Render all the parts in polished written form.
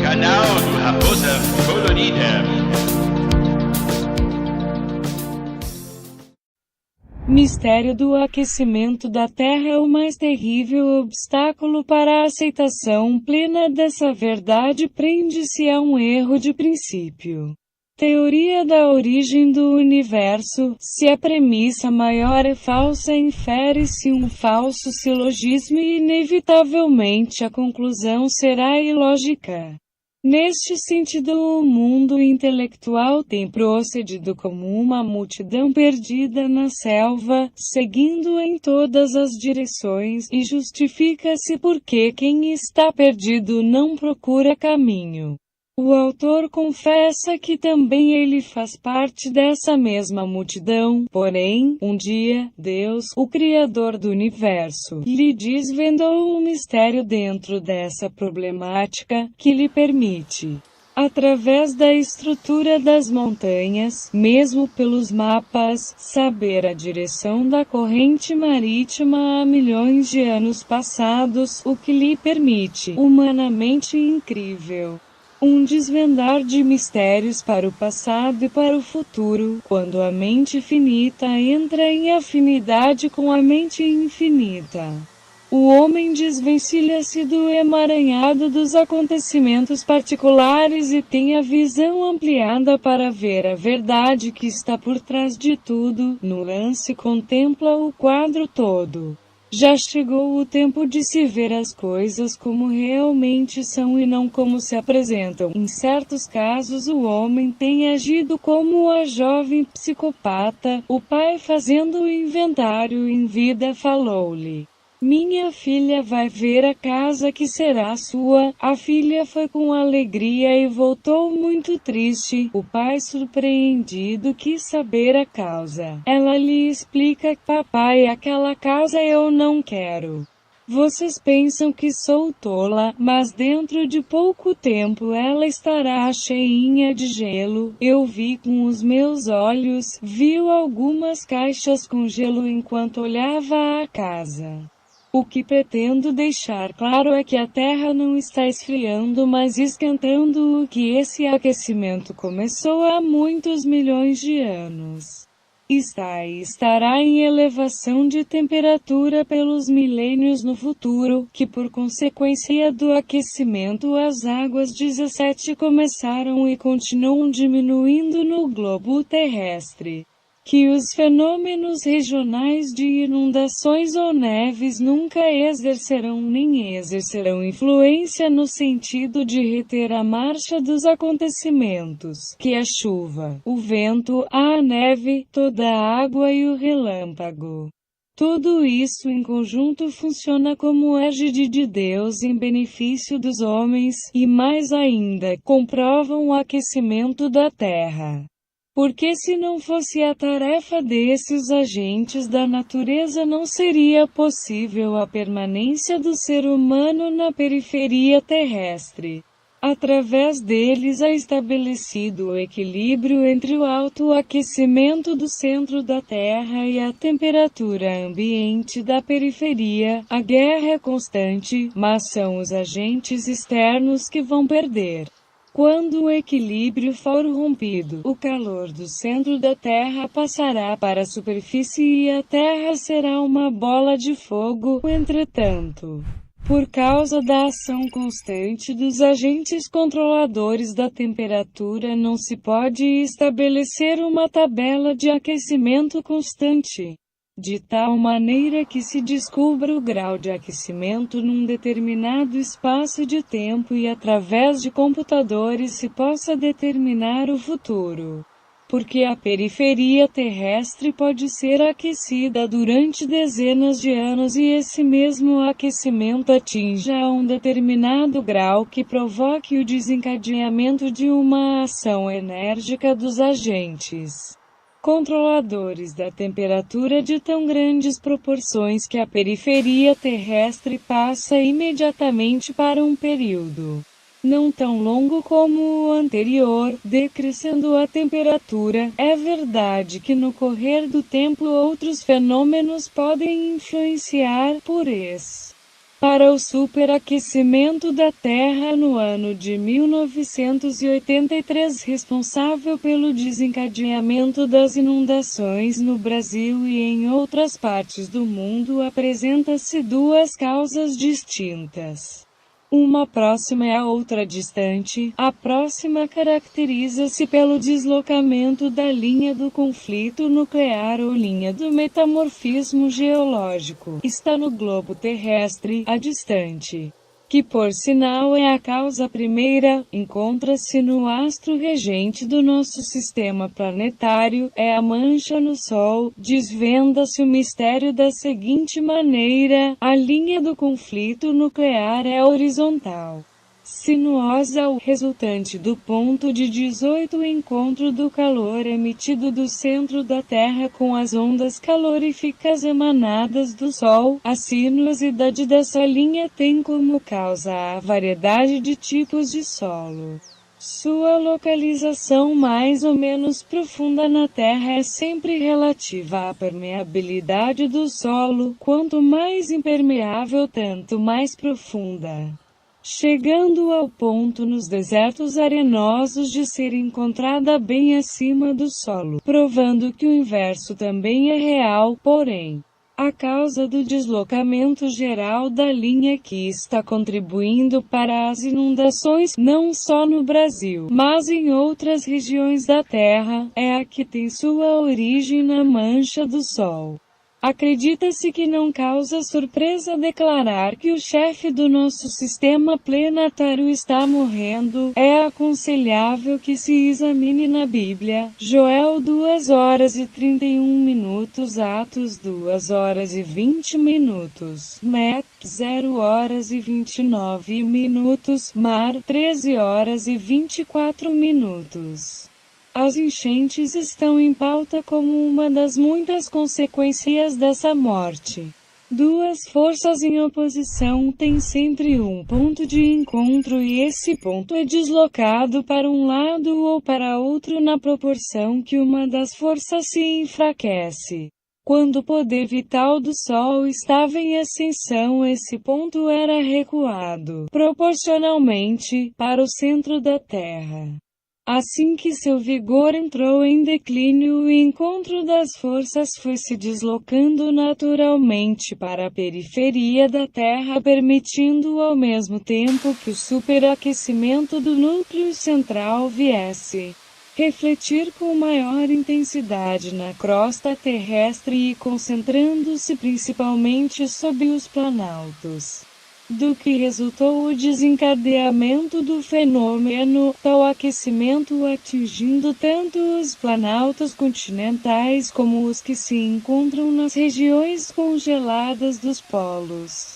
Canal do Raposa Colorida. Mistério do aquecimento da Terra é o mais terrível obstáculo para a aceitação plena dessa verdade. Prende-se a um erro de princípio. Teoria da origem do universo. Se a premissa maior é falsa, infere-se um falso silogismo e inevitavelmente a conclusão será ilógica. Neste sentido, o mundo intelectual tem procedido como uma multidão perdida na selva, seguindo em todas as direções, e justifica-se porque quem está perdido não procura caminho. O autor confessa que também ele faz parte dessa mesma multidão, porém, um dia, Deus, o Criador do Universo, lhe desvendou um mistério dentro dessa problemática, que lhe permite, através da estrutura das montanhas, mesmo pelos mapas, saber a direção da corrente marítima há milhões de anos passados, o que lhe permite, humanamente incrível, um desvendar de mistérios para o passado e para o futuro, quando a mente finita entra em afinidade com a mente infinita. O homem desvencilha-se do emaranhado dos acontecimentos particulares e tem a visão ampliada para ver a verdade que está por trás de tudo. No lance contempla o quadro todo. Já chegou o tempo de se ver as coisas como realmente são e não como se apresentam. Em certos casos o homem tem agido como a jovem psicopata. O pai, fazendo o inventário em vida, falou-lhe: "Minha filha vai ver a casa que será sua." A filha foi com alegria e voltou muito triste. O pai, surpreendido, quis saber a causa. Ela lhe explica: "Papai, aquela casa eu não quero. Vocês pensam que sou tola, mas dentro de pouco tempo ela estará cheinha de gelo." Eu vi com os meus olhos, viu algumas caixas com gelo enquanto olhava a casa. O que pretendo deixar claro é que a Terra não está esfriando, mas esquentando, que esse aquecimento começou há muitos milhões de anos. Está e estará em elevação de temperatura pelos milênios no futuro, que por consequência do aquecimento as águas 17 começaram e continuam diminuindo no globo terrestre. Que os fenômenos regionais de inundações ou neves nunca exercerão nem exercerão influência no sentido de reter a marcha dos acontecimentos, que a chuva, o vento, a neve, toda a água e o relâmpago. Tudo isso em conjunto funciona como égide de Deus em benefício dos homens, e mais ainda, comprovam o aquecimento da Terra. Porque se não fosse a tarefa desses agentes da natureza, não seria possível a permanência do ser humano na periferia terrestre. Através deles é estabelecido o equilíbrio entre o alto aquecimento do centro da Terra e a temperatura ambiente da periferia. A guerra é constante, mas são os agentes externos que vão perder. Quando o equilíbrio for rompido, o calor do centro da Terra passará para a superfície e a Terra será uma bola de fogo. Entretanto, por causa da ação constante dos agentes controladores da temperatura, não se pode estabelecer uma tabela de aquecimento constante, de tal maneira que se descubra o grau de aquecimento num determinado espaço de tempo e através de computadores se possa determinar o futuro. Porque a periferia terrestre pode ser aquecida durante dezenas de anos e esse mesmo aquecimento atinja a um determinado grau que provoque o desencadeamento de uma ação enérgica dos agentes controladores da temperatura de tão grandes proporções que a periferia terrestre passa imediatamente para um período não tão longo como o anterior, decrescendo a temperatura. É verdade que no correr do tempo outros fenômenos podem influenciar por espaço para o superaquecimento da Terra no ano de 1983, responsável pelo desencadeamento das inundações no Brasil e em outras partes do mundo, apresenta-se duas causas distintas. Uma próxima e a outra distante. A próxima caracteriza-se pelo deslocamento da linha do conflito nuclear ou linha do metamorfismo geológico. Está no globo terrestre. A distante, que por sinal é a causa primeira, encontra-se no astro regente do nosso sistema planetário, é a mancha no Sol. Desvenda-se o mistério da seguinte maneira: a linha do conflito nuclear é horizontal, sinuosa, o resultante do ponto de 18 encontro do calor emitido do centro da Terra com as ondas caloríficas emanadas do Sol. A sinuosidade dessa linha tem como causa a variedade de tipos de solo. Sua localização mais ou menos profunda na Terra é sempre relativa à permeabilidade do solo. Quanto mais impermeável, tanto mais profunda, chegando ao ponto nos desertos arenosos de ser encontrada bem acima do solo, provando que o inverso também é real. Porém, a causa do deslocamento geral da linha que está contribuindo para as inundações, não só no Brasil, mas em outras regiões da Terra, é a que tem sua origem na mancha do Sol. Acredita-se que não causa surpresa declarar que o chefe do nosso sistema planetário está morrendo. É aconselhável que se examine na Bíblia, Joel 2h31, Atos 2h20, Mac 0h29, Mar 13h24. As enchentes estão em pauta como uma das muitas consequências dessa morte. Duas forças em oposição têm sempre um ponto de encontro e esse ponto é deslocado para um lado ou para outro na proporção que uma das forças se enfraquece. Quando o poder vital do Sol estava em ascensão, esse ponto era recuado, proporcionalmente, para o centro da Terra. Assim que seu vigor entrou em declínio, o encontro das forças foi se deslocando naturalmente para a periferia da Terra, permitindo ao mesmo tempo que o superaquecimento do núcleo central viesse refletir com maior intensidade na crosta terrestre e concentrando-se principalmente sob os planaltos. Do que resultou o desencadeamento do fenômeno, tal aquecimento atingindo tanto os planaltos continentais como os que se encontram nas regiões congeladas dos polos.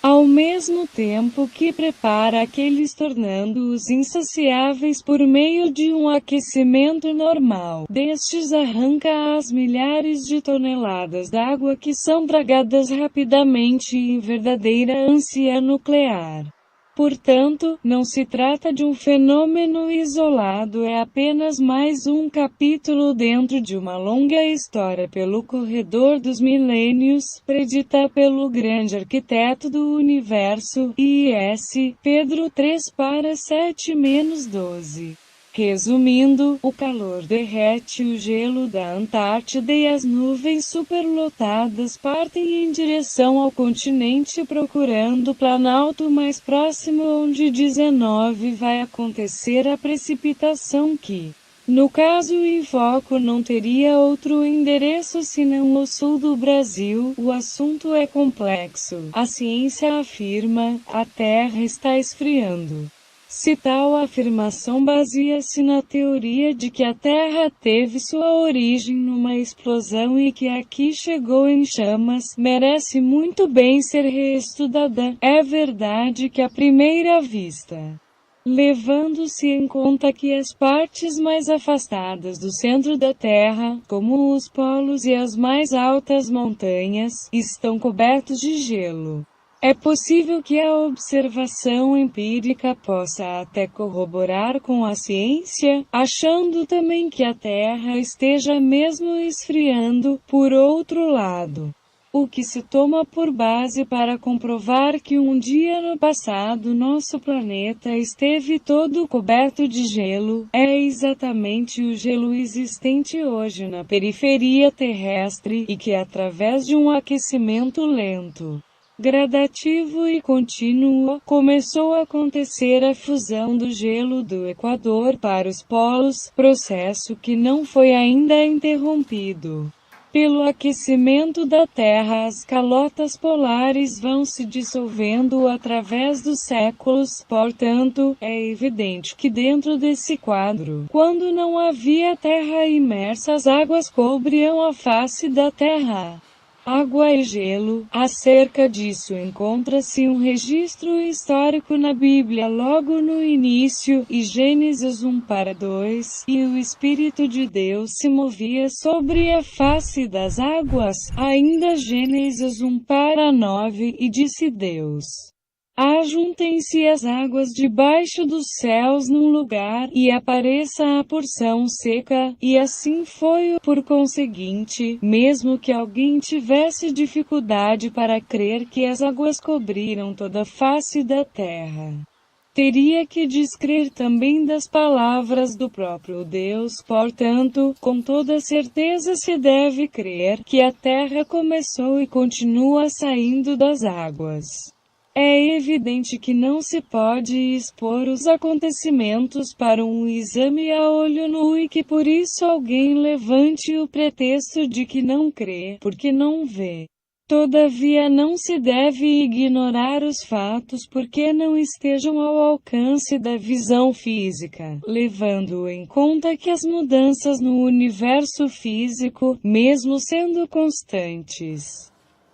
Ao mesmo tempo que prepara aqueles tornando-os insaciáveis por meio de um aquecimento normal, destes arranca as milhares de toneladas d'água que são tragadas rapidamente em verdadeira ânsia nuclear. Portanto, não se trata de um fenômeno isolado, é apenas mais um capítulo dentro de uma longa história pelo corredor dos milênios, predita pelo grande arquiteto do universo, I.S. Pedro 3:7-12. Resumindo, o calor derrete o gelo da Antártida e as nuvens superlotadas partem em direção ao continente procurando o planalto mais próximo onde 19 vai acontecer a precipitação que, no caso em foco, não teria outro endereço senão o sul do Brasil. O assunto é complexo. A ciência afirma, a Terra está esfriando. Se tal afirmação baseia-se na teoria de que a Terra teve sua origem numa explosão e que aqui chegou em chamas, merece muito bem ser reestudada. É verdade que à primeira vista, levando-se em conta que as partes mais afastadas do centro da Terra, como os polos e as mais altas montanhas, estão cobertos de gelo, é possível que a observação empírica possa até corroborar com a ciência, achando também que a Terra esteja mesmo esfriando. Por outro lado, O que se toma por base para comprovar que um dia no passado nosso planeta esteve todo coberto de gelo, é exatamente o gelo existente hoje na periferia terrestre e que através de um aquecimento lento, gradativo e contínuo, começou a acontecer a fusão do gelo do Equador para os polos, processo que não foi ainda interrompido pelo aquecimento da Terra. As calotas polares vão se dissolvendo através dos séculos, portanto, é evidente que dentro desse quadro, quando não havia terra imersa, as águas cobriam a face da Terra. Água e gelo. Acerca disso encontra-se um registro histórico na Bíblia logo no início, e Gênesis 1:2, e o Espírito de Deus se movia sobre a face das águas, ainda Gênesis 1:9, e disse Deus: ajuntem-se as águas debaixo dos céus num lugar, e apareça a porção seca, e assim foi. Por conseguinte, mesmo que alguém tivesse dificuldade para crer que as águas cobriram toda a face da terra, teria que descrer também das palavras do próprio Deus. Portanto, com toda certeza se deve crer que a terra começou e continua saindo das águas. É evidente que não se pode expor os acontecimentos para um exame a olho nu e que por isso alguém levante o pretexto de que não crê, porque não vê. Todavia não se deve ignorar os fatos porque não estejam ao alcance da visão física, levando em conta que as mudanças no universo físico, mesmo sendo constantes,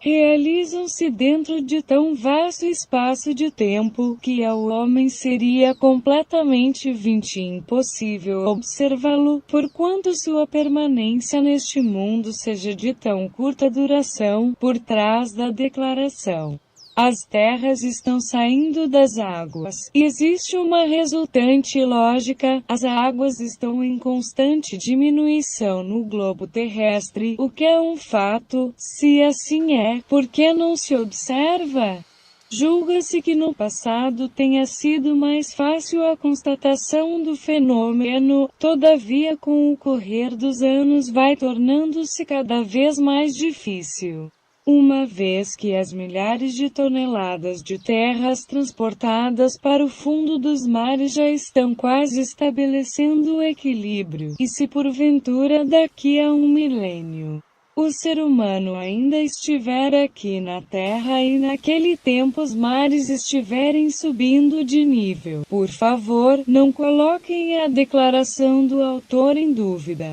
realizam-se dentro de tão vasto espaço de tempo, que ao homem seria completamente impossível observá-lo, porquanto sua permanência neste mundo seja de tão curta duração. Por trás da declaração, as terras estão saindo das águas, e existe uma resultante lógica: as águas estão em constante diminuição no globo terrestre, o que é um fato. Se assim é, por que não se observa? Julga-se que no passado tenha sido mais fácil a constatação do fenômeno, todavia com o correr dos anos vai tornando-se cada vez mais difícil, uma vez que as milhares de toneladas de terras transportadas para o fundo dos mares já estão quase estabelecendo o equilíbrio, e se porventura daqui a um milênio o ser humano ainda estiver aqui na Terra e naquele tempo os mares estiverem subindo de nível, por favor, não coloquem a declaração do autor em dúvida.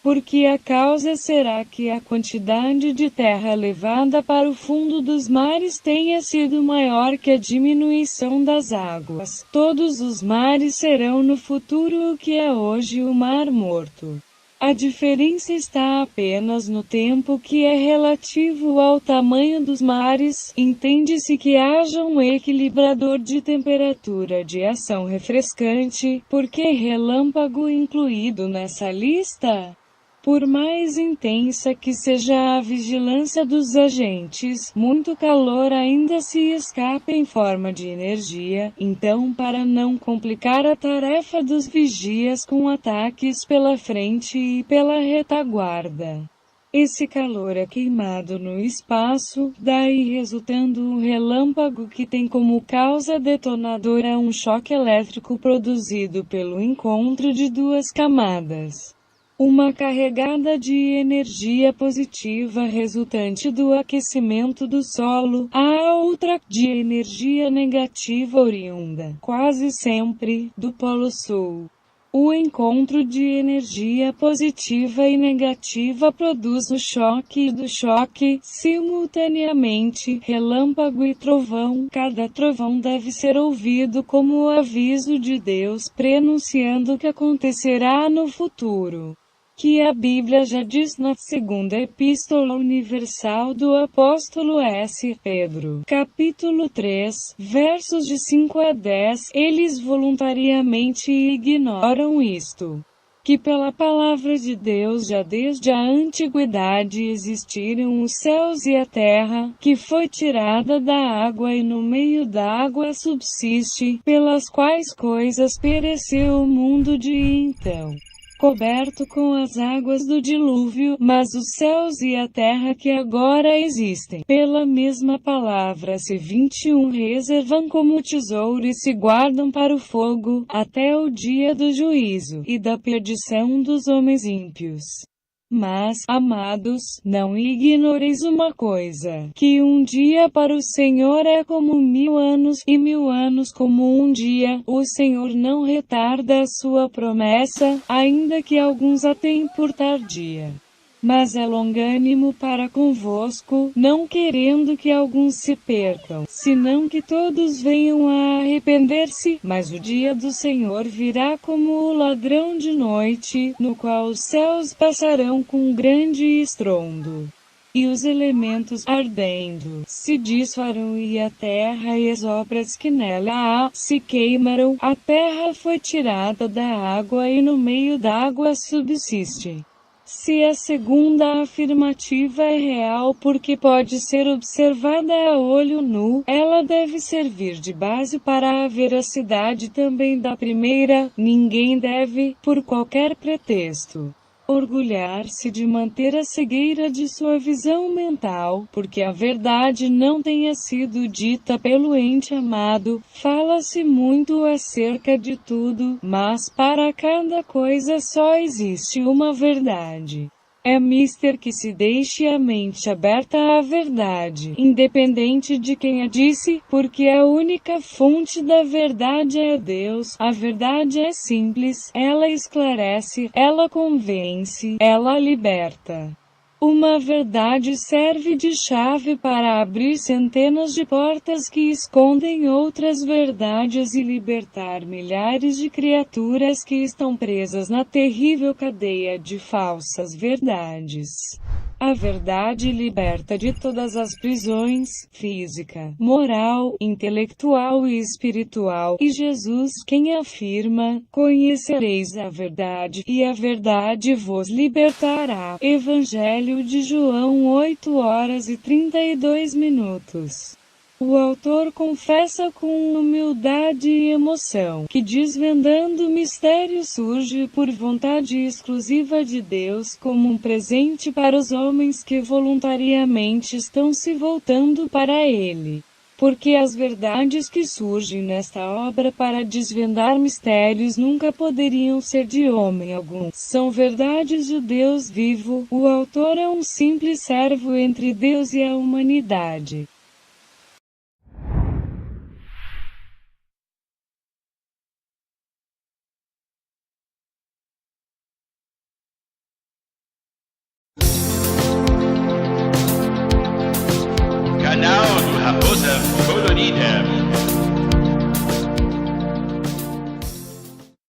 Porque a causa será que a quantidade de terra levada para o fundo dos mares tenha sido maior que a diminuição das águas. Todos os mares serão no futuro o que é hoje o Mar Morto. A diferença está apenas no tempo que é relativo ao tamanho dos mares. Entende-se que haja um equilibrador de temperatura de ação refrescante, porque relâmpago incluído nessa lista? Por mais intensa que seja a vigilância dos agentes, muito calor ainda se escapa em forma de energia. Então, para não complicar a tarefa dos vigias com ataques pela frente e pela retaguarda, esse calor é queimado no espaço, daí resultando um relâmpago que tem como causa detonadora um choque elétrico produzido pelo encontro de duas camadas. Uma carregada de energia positiva resultante do aquecimento do solo, a outra de energia negativa oriunda, quase sempre, do Polo Sul. O encontro de energia positiva e negativa produz o choque e do choque, simultaneamente, relâmpago e trovão. Cada trovão deve ser ouvido como o aviso de Deus prenunciando o que acontecerá no futuro, que a Bíblia já diz na segunda Epístola Universal do Apóstolo S. Pedro, capítulo 3, versos de 5 a 10, eles voluntariamente ignoram isto, que pela palavra de Deus já desde a antiguidade existiram os céus e a terra, que foi tirada da água e no meio da água subsiste, pelas quais coisas pereceu o mundo de então, coberto com as águas do dilúvio, mas os céus e a terra que agora existem, pela mesma palavra se 21 reservam como tesouro e se guardam para o fogo, até o dia do juízo, e da perdição dos homens ímpios. Mas, amados, não ignoreis uma coisa, que um dia para o Senhor é como 1000 anos, e 1000 anos como um dia. O Senhor não retarda a sua promessa, ainda que alguns a tenham por tardia. Mas é longânimo para convosco, não querendo que alguns se percam, senão que todos venham a arrepender-se. Mas o dia do Senhor virá como o ladrão de noite, no qual os céus passarão com grande estrondo, e os elementos ardendo se desfarão, e a terra e as obras que nela há se queimarão. A terra foi tirada da água e no meio da água subsiste. Se a segunda afirmativa é real porque pode ser observada a olho nu, ela deve servir de base para a veracidade também da primeira. Ninguém deve, por qualquer pretexto, orgulhar-se de manter a cegueira de sua visão mental, porque a verdade não tenha sido dita pelo ente amado. Fala-se muito acerca de tudo, mas para cada coisa só existe uma verdade. É mister que se deixe a mente aberta à verdade, independente de quem a disse, porque a única fonte da verdade é Deus. A verdade é simples, ela esclarece, ela convence, ela liberta. Uma verdade serve de chave para abrir centenas de portas que escondem outras verdades e libertar milhares de criaturas que estão presas na terrível cadeia de falsas verdades. A verdade liberta de todas as prisões, física, moral, intelectual e espiritual, e Jesus, quem afirma, conhecereis a verdade, e a verdade vos libertará. Evangelho de João 8h32. O autor confessa com humildade e emoção que desvendando o mistério surge por vontade exclusiva de Deus como um presente para os homens que voluntariamente estão se voltando para Ele. Porque as verdades que surgem nesta obra para desvendar mistérios nunca poderiam ser de homem algum. São verdades de Deus vivo. O autor é um simples servo entre Deus e a humanidade. Canal do Raposa Colorida.